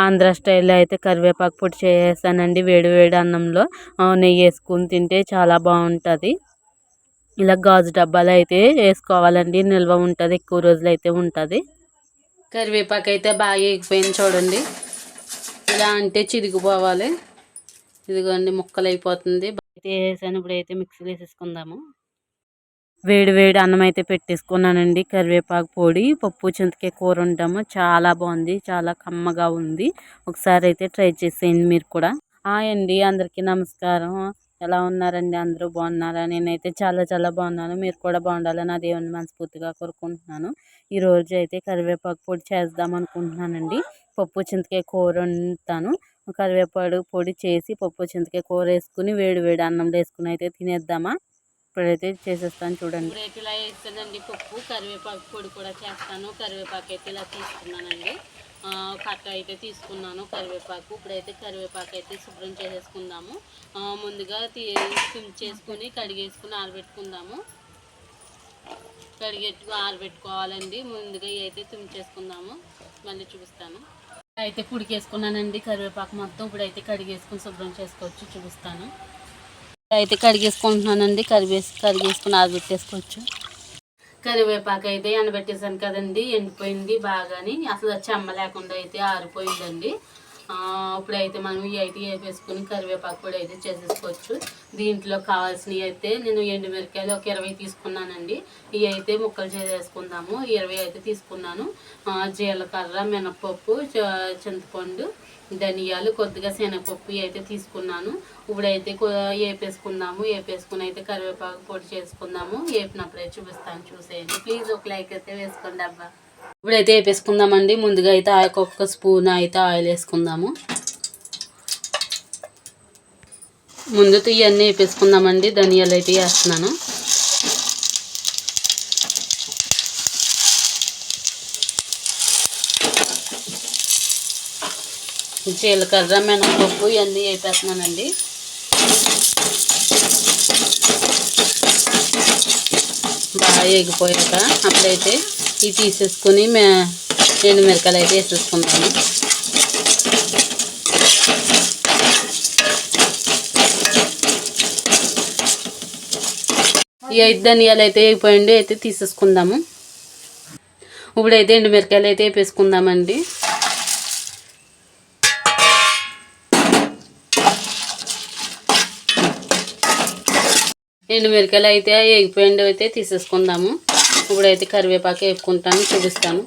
ఆంధ్ర స్టైల్లో అయితే కరివేపాకు పొడి చేసానండి. వేడి వేడి అన్నంలో నెయ్యి వేసుకుని తింటే చాలా బాగుంటుంది. ఇలా గాజు డబ్బాలు అయితే వేసుకోవాలండి, నిల్వ ఉంటుంది, ఎక్కువ రోజులు అయితే ఉంటుంది. కరివేపాకు అయితే బాగా ఎగిపోయింది చూడండి. ఇలా అంటే చిరిగిపోవాలి. ఇదిగోండి ముక్కలు అయిపోతుంది. అయితే వేసాను. ఇప్పుడైతే మిక్సీలో వేసేసుకుందాము. వేడి వేడి అన్నం అయితే పెట్టేసుకున్నానండి. కరివేపాకు పొడి, పప్పు చింతకాయ కూర వండాము. చాలా బాగుంది, చాలా కమ్మగా ఉంది. ఒకసారి అయితే ట్రై చేసేయండి మీరు కూడా. అండి, అందరికీ నమస్కారం. ఎలా ఉన్నారండి? అందరూ బాగున్నారా? నేనైతే చాలా చాలా బాగున్నాను. మీరు కూడా బాగుండాలని ఆ దేవుని మనస్ఫూర్తిగా కోరుకుంటున్నాను. ఈరోజు అయితే కరివేపాకు పొడి చేద్దాం అనుకుంటున్నానండి. పప్పు చింతకాయ కూర వండుతాను. కరివేపాకు పొడి చేసి పప్పు చింతకాయ కూర వేసుకుని వేడి వేడి అన్నంలో వేసుకుని అయితే తినేద్దామా? ఇప్పుడైతే చేసేస్తాను చూడండి. ఇప్పుడైతే ఇలా వేస్తానండి పప్పు. కరివేపాకు పొడి కూడా చేస్తాను. కరివేపాకు అయితే ఇలా తీసుకున్నానండి. కట్ట అయితే తీసుకున్నాను కరివేపాకు. ఇప్పుడైతే కరివేపాకు అయితే శుభ్రం చేసేసుకుందాము. ముందుగా చేసుకుని కడిగేసుకుని ఆరబెట్టుకుందాము. ఆరబెట్టుకోవాలండి. ముందుగా అయితే తుంచేసుకుందాము. మళ్ళీ చూపిస్తాను. అయితే కుడికేసుకున్నానండి కరివేపాకు మొత్తం. ఇప్పుడైతే కడిగేసుకుని శుభ్రం చేసుకోవచ్చు, చూపిస్తాను. అయితే కడిగేసుకుంటున్నానండి. కడిగేసుకుని ఆరబెట్టేసుకోవచ్చు. కరివేపాకు అయితే ఎండబెట్టేసాను కదండి, ఎండిపోయింది బాగాని. అసలు చెమ్మ లేకుండా అయితే ఆరిపోయిందండి. ఇప్పుడైతే మనం ఇవి అయితే వేపేసుకుని కరివేపాకు కూడా అయితే చేసేసుకోవచ్చు. దీంట్లో కావాల్సినవి అయితే నేను ఎండుమిరకాయలు ఒక 20 తీసుకున్నానండి. ఇవి అయితే ముక్కలు చేసేసుకుందాము. 20 అయితే తీసుకున్నాను. జీలకర్ర, మినపప్పు, చింతపండు, ధనియాలు, కొద్దిగా శనగపప్పు అయితే తీసుకున్నాను. ఇప్పుడైతే వేపేసుకుందాము. వేపేసుకుని అయితే కరివేపాకు పొడి చేసుకుందాము. వేపినప్పుడైతే చూపిస్తాను, చూసేయండి. ప్లీజ్ ఒక లైక్ అయితే వేసుకోండి అబ్బా. ఇప్పుడైతే వేపేసుకుందామండి. ముందుగా అయితే ఒక్క స్పూన్ అయితే ఆయిల్ వేసుకుందాము. ముందు ఇవన్నీ వేపేసుకుందామండి. ధనియాలు అయితే వేస్తున్నాను. జీలకర్ర, మినపప్పు ఇవన్నీ వేపేస్తున్నానండి. బాగా ఎగిపోయాక అప్పుడైతే ఇవి తీసేసుకుని ఎండుమిరకాయలు అయితే వేసేసుకుంటాము. ఈ 5 ధనియాలు అయితే వేగిపోయింది, అయితే తీసేసుకుందాము. ఇప్పుడైతే ఎండుమిరకాయలు అయితే వేపేసుకుందామండి. ఎండుమిరకాయలు అయితే వేగిపోయింది, అయితే తీసేసుకుందాము. ఇప్పుడైతే కరివేపాకు వేపుకుంటాను, చూపిస్తాను.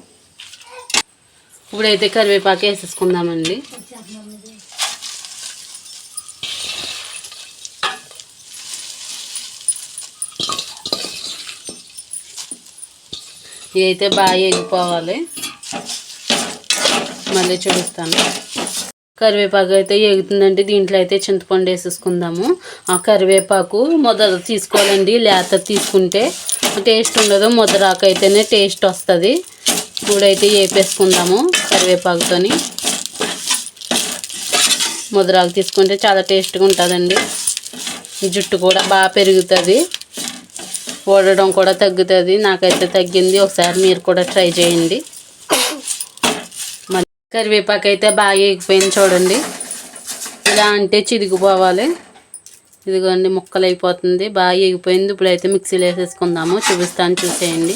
ఇప్పుడైతే కరివేపాకు వేసేసుకుందామండి. ఇవి అయితే బాగా వేగిపోవాలి. మళ్ళీ చూపిస్తాను. కరివేపాకు అయితే వేగుతుందండి. దీంట్లో అయితే చింతపండు వేసేసుకుందాము. ఆ కరివేపాకు మొదలు తీసుకోవాలండి. లేత తీసుకుంటే టేస్ట్ ఉండదు, ముద్దరాకు అయితేనే టేస్ట్ వస్తుంది. ఇప్పుడైతే వేపేసుకుందాము కరివేపాకుతోని. ముద్దరాకు తీసుకుంటే చాలా టేస్ట్గా ఉంటుందండి. జుట్టు కూడా బాగా పెరుగుతుంది, ఊడడం కూడా తగ్గుతుంది. నాకైతే తగ్గింది. ఒకసారి మీరు కూడా ట్రై చేయండి. మళ్ళీ కరివేపాకు అయితే బాగా వేగిపోయింది చూడండి. ఇలా అంటే చిరిగిపోవాలి. ఇదిగోండి ముక్కలు అయిపోతుంది, బాగా వేగిపోయింది. ఇప్పుడైతే మిక్సీలో వేసేసుకుందాము, చూపిస్తాను, చూసేయండి.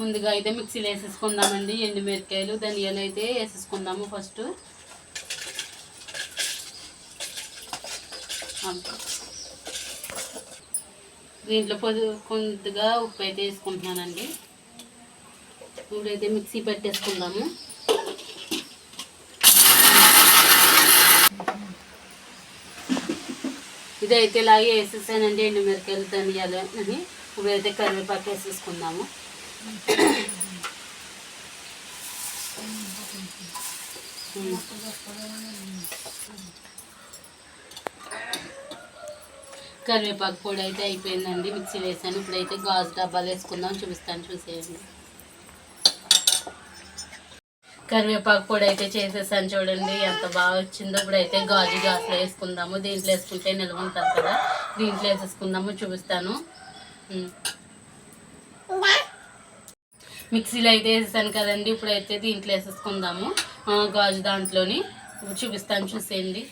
ముందుగా అయితే మిక్సీలో వేసేసుకుందామండి. ఎండుమిరకాయలు, ధనియాలు అయితే వేసేసుకుందాము ఫస్ట్. దీంట్లో కొద్దిగా ఉప్పు అయితే వేసుకుంటున్నానండి. ఇప్పుడైతే మిక్సీ పెట్టేసుకుందాము. ఇదైతే ఇలాగే వేసేసానండి ఎండుమిరకాయలు, ధనియాలు అని. ఇప్పుడైతే కరివేపాకు వేసేసుకుందాము. కరివేపాకు పొడి అయితే అయిపోయిందండి. మిక్సీలో వేసాను. ఇప్పుడైతే గాజు డబ్బాలు వేసుకుందాం, చూపిస్తాను, చూసేయండి. కరివేపాకు పొడి అయితే చేసేసాను చూడండి, ఎంత బాగా వచ్చిందో. ఇప్పుడైతే గ్లాసులో వేసుకుందాము. దీంట్లో వేసుకుంటే నిల్వ ఉంటుంది కదా, దీంట్లో వేసేసుకుందాము, చూపిస్తాను. మిక్సీలో అయితే వేసేసాను కదండి. ఇప్పుడైతే దీంట్లో వేసేసుకుందాము గాజు దాంట్లోని. ఇప్పుడు చూపిస్తాను చూసేయండి.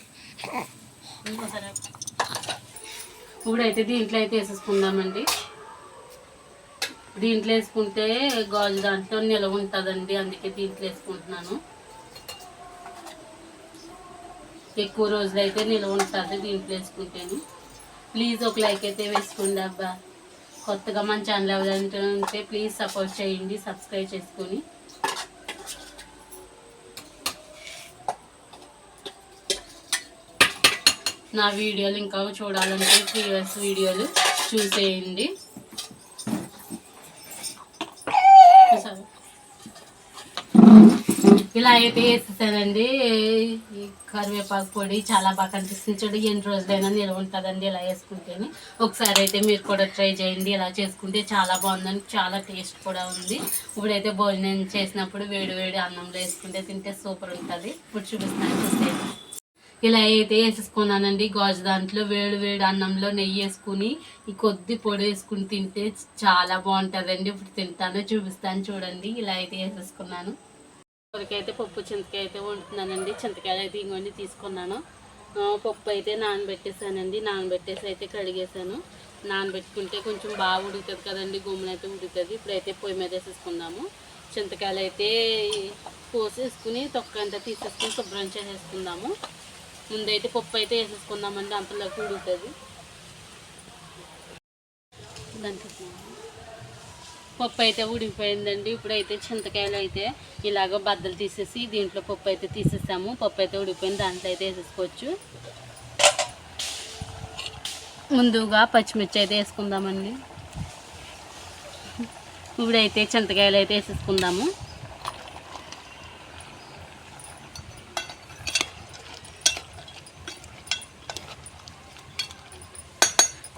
ఇప్పుడైతే దీంట్లో అయితే వేసేసుకుందామండి. దీంట్లో వేసుకుంటే గాజు దాంట్లో నిలవ ఉంటుందండి, అందుకే దీంట్లో వేసుకుంటున్నాను. ఎక్కువ రోజులు అయితే నిలవ ఉంటుంది దీంట్లో వేసుకుంటేను. ప్లీజ్ ఒక లైక్ అయితే వేసుకోండి అబ్బా. కొత్తగా మన ఛానల్ ఎవరైనా ఉంటే ప్లీజ్ సపోర్ట్ చేయండి, సబ్స్క్రైబ్ చేసుకొని. నా వీడియోలు ఇంకా చూడాలంటే ప్రీవియస్ వీడియోలు చూసేయండి. ఇలా అయితే వేసేసానండి. ఈ కరివేపాకు పొడి చాలా బాగా కనిపిస్తుంది చూడు. ఎన్ని రోజులైనా నిల్వ ఉంటుందండి ఇలా వేసుకుంటేనే. ఒకసారి అయితే మీరు కూడా ట్రై చేయండి. ఇలా చేసుకుంటే చాలా బాగుందండి, చాలా టేస్ట్ కూడా ఉంది. ఇప్పుడైతే భోజనం చేసినప్పుడు వేడి వేడి అన్నంలో వేసుకుంటే తింటే సూపర్ ఉంటుంది. ఇప్పుడు చూపిస్తాను చూసేయండి. ఇలా అయితే వేసేసుకున్నానండి గాజు దాంట్లో. వేడి వేడి అన్నంలో నెయ్యి వేసుకుని ఈ కొద్ది పొడి వేసుకుని తింటే చాలా బాగుంటుందండి. ఇప్పుడు తింటాను, చూపిస్తాను చూడండి. ఇలా అయితే వేసేసుకున్నాను. అయితే పప్పు చింతకాయ అయితే వండుతున్నానండి. చింతకాయలు అయితే ఇంకొన్ని తీసుకున్నాను. పప్పు అయితే నానబెట్టేసానండి. నానబెట్టేసి అయితే కడిగేసాను. నానబెట్టుకుంటే కొంచెం బాగా ఉడుకుతుంది కదండి, గుమ్మన అయితే ఉడుకుతుంది. ఇప్పుడైతే పొయ్యి మీద వేసేసుకుందాము. చింతకాయలు అయితే కోసేసుకుని తొక్క అంతా తీసేసుకుని శుభ్రం చేసేసుకుందాము. ముందైతే పప్పు అయితే వేసేసుకుందామండి, అంతలోకి ఉడుకుతుంది. పప్పు అయితే ఉడికిపోయిందండి. ఇప్పుడైతే చింతకాయలు అయితే ఇలాగ బద్దలు తీసేసి దీంట్లో పప్పు అయితే తీసేసాము. పప్పు అయితే ఉడికిపోయింది, దాంట్లో అయితే వేసేసుకోవచ్చు. ముందుగా పచ్చిమిర్చి అయితే వేసుకుందామండి. ఇప్పుడైతే చింతకాయలు అయితే వేసేసుకుందాము.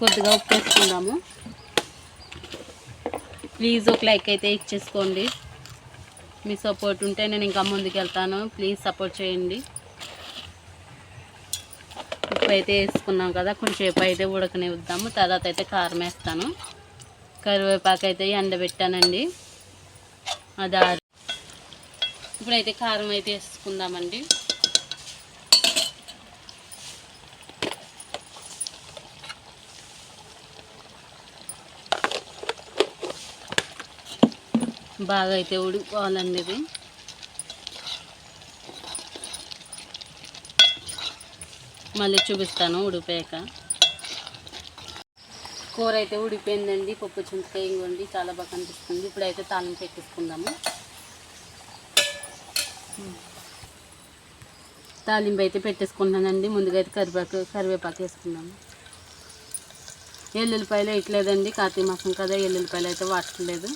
కొద్దిగా ఉప్పు వేసుకుందాము. ప్లీజ్ ఒక లైక్ అయితే ఇచ్చేసుకోండి. మీ సపోర్ట్ ఉంటే నేను ఇంకా ముందుకు వెళ్తాను. ప్లీజ్ సపోర్ట్ చేయండి. ఉప్పు అయితే వేసుకున్నాం కదా, కొంచెంసేపు అయితే ఉడకనిద్దాము. తర్వాత అయితే కారం వేస్తాను. కరివేపాకు అయితే ఎండబెట్టానండి, అది ఇప్పుడైతే కారం అయితే వేసుకుందామండి. బాగా అయితే ఉడికిపోవాలండి ఇది. మళ్ళీ చూపిస్తాను ఉడిపోయాక. కూర అయితే ఉడిపోయిందండి. పప్పు చింతకాయ ఇంకోండి చాలా బాగా కనిపిస్తుంది. ఇప్పుడైతే తాలింపు పెట్టేసుకుందాము. తాలింపు అయితే పెట్టేసుకుంటున్నానండి. ముందుగా అయితే కరివేపాకు వేసుకుందాము. ఎల్లుల్లిపాయలు వేయట్లేదండి, కార్తీక మాసం కదా, ఎల్లుల్లిపాయలు అయితే వాడట్లేదు.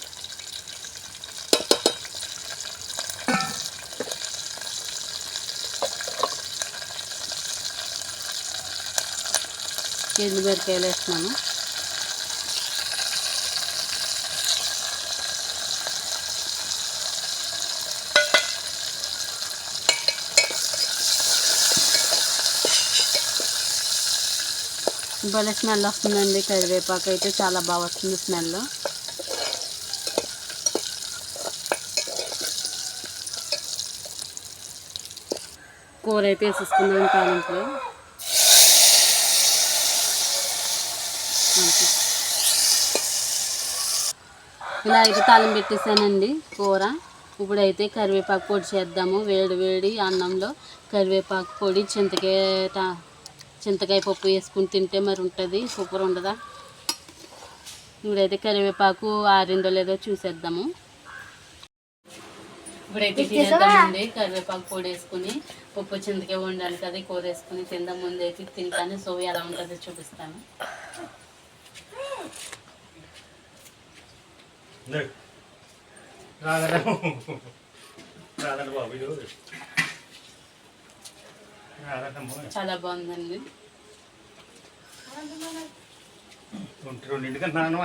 ఎండుమిరపకాయలు వేస్తున్నాను. భలే స్మెల్ వస్తుందండి. కరివేపాకు అయితే చాలా బాగా వస్తుంది స్మెల్. కూర అయితే వేసేసుకున్నాను తాలింపులో. ఇలా అయితే తాలింపు పెట్టేసానండి కూర. ఇప్పుడైతే కరివేపాకు పొడి చేద్దాము. వేడి వేడి అన్నంలో కరివేపాకు పొడి చింతకాయ పప్పు వేసుకుని తింటే మరి ఉంటుంది, సూపర్ ఉండదా. ఇప్పుడైతే కరివేపాకు ఆరిందో లేదో చూసేద్దాము. ఇప్పుడైతే తినేద్దామండి. కరివేపాకు పొడి వేసుకుని పప్పు చింతకాయ వండాలి కదా, కూర వేసుకుని తిందాం. ముందు అయితే తింటాను, సో ఎలా ఉంటుందో చూపిస్తాను. చాలా బాగుందండి. రెండింటికంటున్నాను.